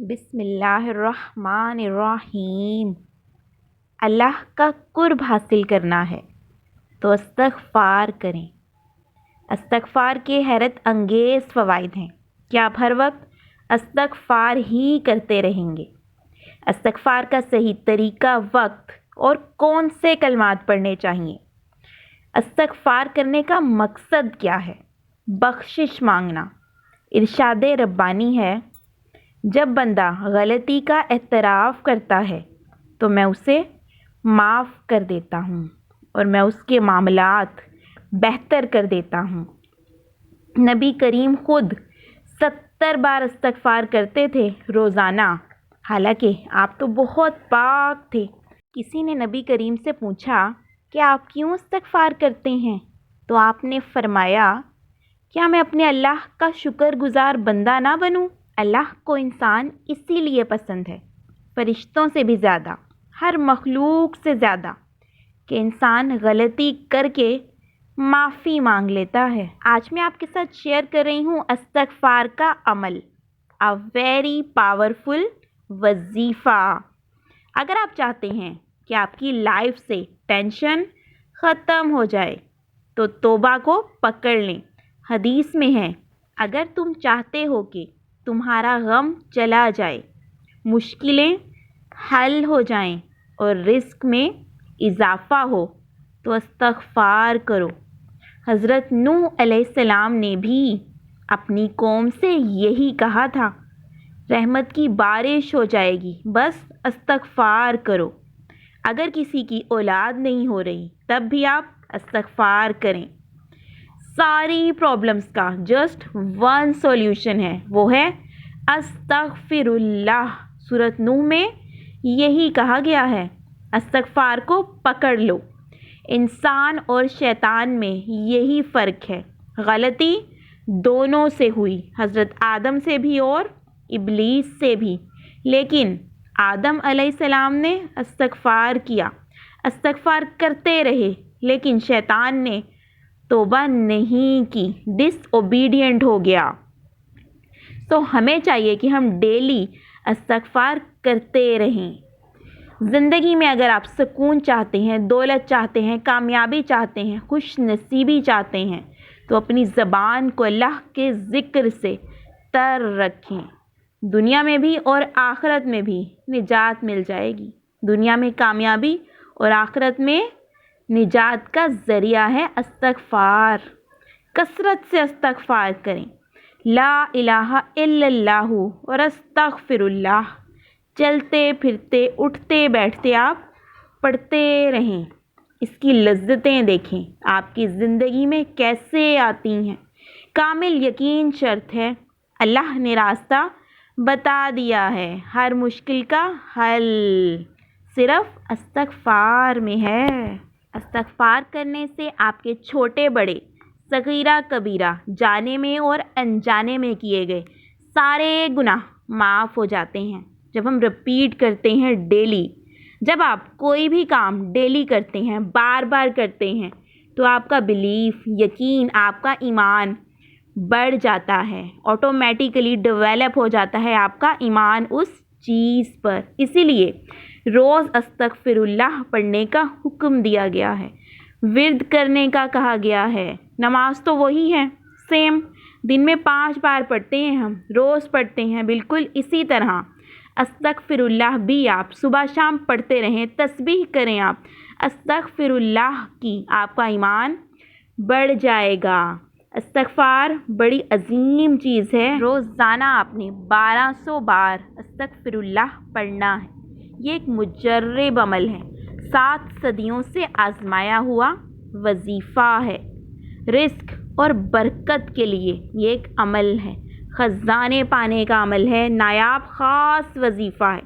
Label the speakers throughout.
Speaker 1: بسم اللہ الرحمن الرحیم۔ اللہ کا قرب حاصل کرنا ہے تو استغفار کریں۔ استغفار کے حیرت انگیز فوائد ہیں کہ آپ ہر وقت استغفار ہی کرتے رہیں گے۔ استغفار کا صحیح طریقہ، وقت اور کون سے کلمات پڑھنے چاہیے۔ استغفار کرنے کا مقصد کیا ہے؟ بخشش مانگنا۔ ارشاد ربانی ہے، جب بندہ غلطی کا اعتراف کرتا ہے تو میں اسے معاف کر دیتا ہوں اور میں اس کے معاملات بہتر کر دیتا ہوں۔ نبی کریم خود 70 بار استغفار کرتے تھے روزانہ، حالانکہ آپ تو بہت پاک تھے۔ کسی نے نبی کریم سے پوچھا کہ آپ کیوں استغفار کرتے ہیں؟ تو آپ نے فرمایا، کیا میں اپنے اللہ کا شکر گزار بندہ نہ بنوں؟ اللہ کو انسان اسی لیے پسند ہے، فرشتوں سے بھی زیادہ، ہر مخلوق سے زیادہ، کہ انسان غلطی کر کے معافی مانگ لیتا ہے۔ آج میں آپ کے ساتھ شیئر کر رہی ہوں استغفار کا عمل، a very powerful وظیفہ۔ اگر آپ چاہتے ہیں کہ آپ کی لائف سے ٹینشن ختم ہو جائے تو توبہ کو پکڑ لیں۔ حدیث میں ہے، اگر تم چاہتے ہو کہ تمہارا غم چلا جائے، مشکلیں حل ہو جائیں اور رزق میں اضافہ ہو تو استغفار کرو۔ حضرت نوح علیہ السلام نے بھی اپنی قوم سے یہی کہا تھا، رحمت کی بارش ہو جائے گی، بس استغفار کرو۔ اگر کسی کی اولاد نہیں ہو رہی تب بھی آپ استغفار کریں۔ ساری پرابلمز کا جسٹ ون سولوشن ہے، وہ ہے استغفر اللہ۔ سورۃ نوح میں یہی کہا گیا ہے، استغفار کو پکڑ لو۔ انسان اور شیطان میں یہی فرق ہے، غلطی دونوں سے ہوئی، حضرت آدم سے بھی اور ابلیس سے بھی، لیکن آدم علیہ السلام نے استغفار کیا، استغفار کرتے رہے، لیکن شیطان نے توبہ نہیں کی، ڈس اوبیڈینٹ ہو گیا۔ تو ہمیں چاہیے کہ ہم ڈیلی استغفار کرتے رہیں۔ زندگی میں اگر آپ سکون چاہتے ہیں، دولت چاہتے ہیں، کامیابی چاہتے ہیں، خوش نصیبی چاہتے ہیں تو اپنی زبان کو اللہ کے ذکر سے تر رکھیں۔ دنیا میں بھی اور آخرت میں بھی نجات مل جائے گی۔ دنیا میں کامیابی اور آخرت میں نجات کا ذریعہ ہے استغفار۔ کثرت سے استغفار کریں، لا الہ الا اللہ اور استغفر اللہ۔ چلتے پھرتے اٹھتے بیٹھتے آپ پڑھتے رہیں، اس کی لذتیں دیکھیں آپ کی زندگی میں کیسے آتی ہیں۔ کامل یقین شرط ہے، اللہ نے راستہ بتا دیا ہے، ہر مشکل کا حل صرف استغفار میں ہے۔ استغفار کرنے سے آپ کے چھوٹے بڑے، صغیرہ کبیرہ، جانے میں اور انجانے میں کیے گئے سارے گناہ معاف ہو جاتے ہیں۔ جب ہم رپیٹ کرتے ہیں ڈیلی، جب آپ کوئی بھی کام ڈیلی کرتے ہیں، بار بار کرتے ہیں، تو آپ کا بلیف، یقین، آپ کا ایمان بڑھ جاتا ہے، آٹومیٹیکلی ڈیولپ ہو جاتا ہے آپ کا ایمان اس چیز پر۔ اسی لیے روز استغفر اللہ پڑھنے کا حکم دیا گیا ہے، ورد کرنے کا کہا گیا ہے۔ نماز تو وہی ہے، سیم، دن میں 5 بار پڑھتے ہیں، ہم روز پڑھتے ہیں، بالکل اسی طرح استغفر اللہ بھی آپ صبح شام پڑھتے رہیں، تسبیح کریں آپ استغفر اللہ کی، آپ کا ایمان بڑھ جائے گا۔ استغفار بڑی عظیم چیز ہے، روزانہ آپ نے 1200 بار استغفر اللہ پڑھنا ہے۔ یہ ایک مجرب عمل ہے، 7 صدیوں سے آزمایا ہوا وظیفہ ہے۔ رزق اور برکت کے لیے یہ ایک عمل ہے، خزانے پانے کا عمل ہے، نایاب خاص وظیفہ ہے۔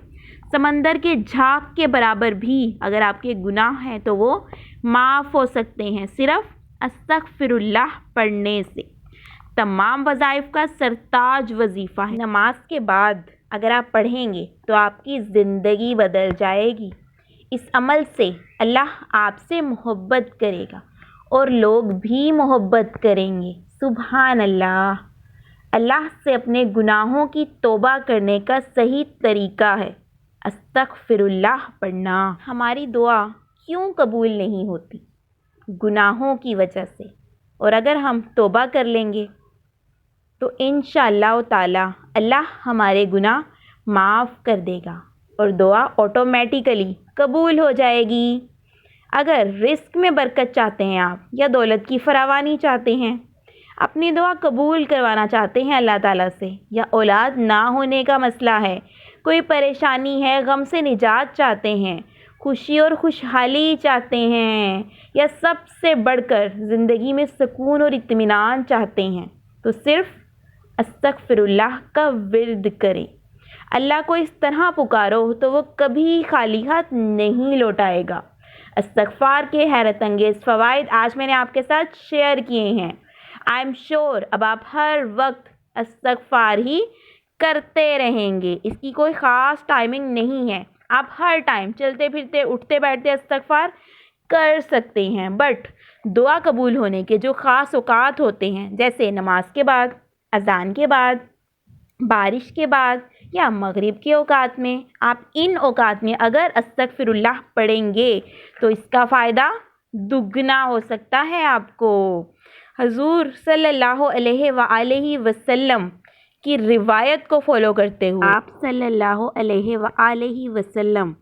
Speaker 1: سمندر کے جھاگ کے برابر بھی اگر آپ کے گناہ ہیں تو وہ معاف ہو سکتے ہیں، صرف استغفر اللہ پڑھنے سے۔ تمام وظائف کا سرتاج وظیفہ ہے۔ نماز کے بعد اگر آپ پڑھیں گے تو آپ کی زندگی بدل جائے گی۔ اس عمل سے اللہ آپ سے محبت کرے گا اور لوگ بھی محبت کریں گے۔ سبحان اللہ۔ اللہ سے اپنے گناہوں کی توبہ کرنے کا صحیح طریقہ ہے استغفر اللہ پڑھنا۔ ہماری دعا کیوں قبول نہیں ہوتی؟ گناہوں کی وجہ سے، اور اگر ہم توبہ کر لیں گے تو انشاءاللہ تعالی اللہ ہمارے گناہ معاف کر دے گا اور دعا آٹومیٹیکلی قبول ہو جائے گی۔ اگر رزق میں برکت چاہتے ہیں آپ، یا دولت کی فراوانی چاہتے ہیں، اپنی دعا قبول کروانا چاہتے ہیں اللہ تعالیٰ سے، یا اولاد نہ ہونے کا مسئلہ ہے، کوئی پریشانی ہے، غم سے نجات چاہتے ہیں، خوشی اور خوشحالی چاہتے ہیں، یا سب سے بڑھ کر زندگی میں سکون اور اطمینان چاہتے ہیں، تو صرف استغفر اللہ کا ورد کریں۔ اللہ کو اس طرح پکارو تو وہ کبھی خالی ہاتھ نہیں لوٹائے گا۔ استغفار کے حیرت انگیز فوائد آج میں نے آپ کے ساتھ شیئر کیے ہیں۔ آئی ایم شیور اب آپ ہر وقت استغفار ہی کرتے رہیں گے، اس کی کوئی خاص ٹائمنگ نہیں ہے، آپ ہر ٹائم چلتے پھرتے اٹھتے بیٹھتے استغفار کر سکتے ہیں۔ بٹ دعا قبول ہونے کے جو خاص اوقات ہوتے ہیں، جیسے نماز کے بعد، اذان کے بعد، بارش کے بعد، یا مغرب کے اوقات میں، آپ ان اوقات میں اگر استغفر اللہ پڑھیں گے تو اس کا فائدہ دگنا ہو سکتا ہے آپ کو۔ حضور صلی اللہ علیہ وآلہ وسلم کی روایت کو فالو کرتے ہوئے، آپ صلی اللہ علیہ وآلہ وسلم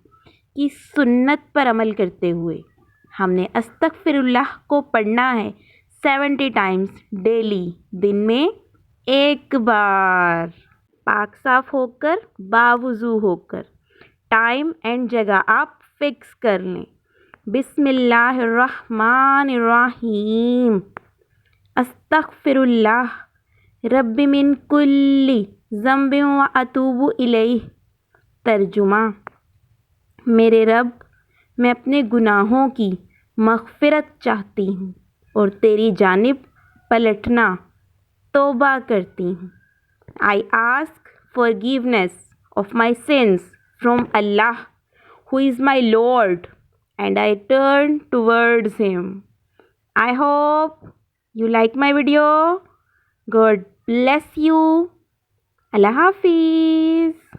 Speaker 1: کی سنت پر عمل کرتے ہوئے، ہم نے استغفر اللہ کو پڑھنا ہے 70 ٹائمز ڈیلی، دن میں ایک بار، پاک صاف ہو کر، باوضو ہو کر، ٹائم اینڈ جگہ آپ فکس کر لیں۔ بسم اللہ الرحمن الرحیم، استغفر اللہ رب من کل ذنب و اتوب الیہ۔ ترجمہ: میرے رب، میں اپنے گناہوں کی مغفرت چاہتی ہوں اور تیری جانب پلٹنا توبہ کرتی ہوں۔ I ask forgiveness of my sins from Allah, who is my Lord, and I turn towards Him. I hope you like my video. God bless you. Allah Hafiz.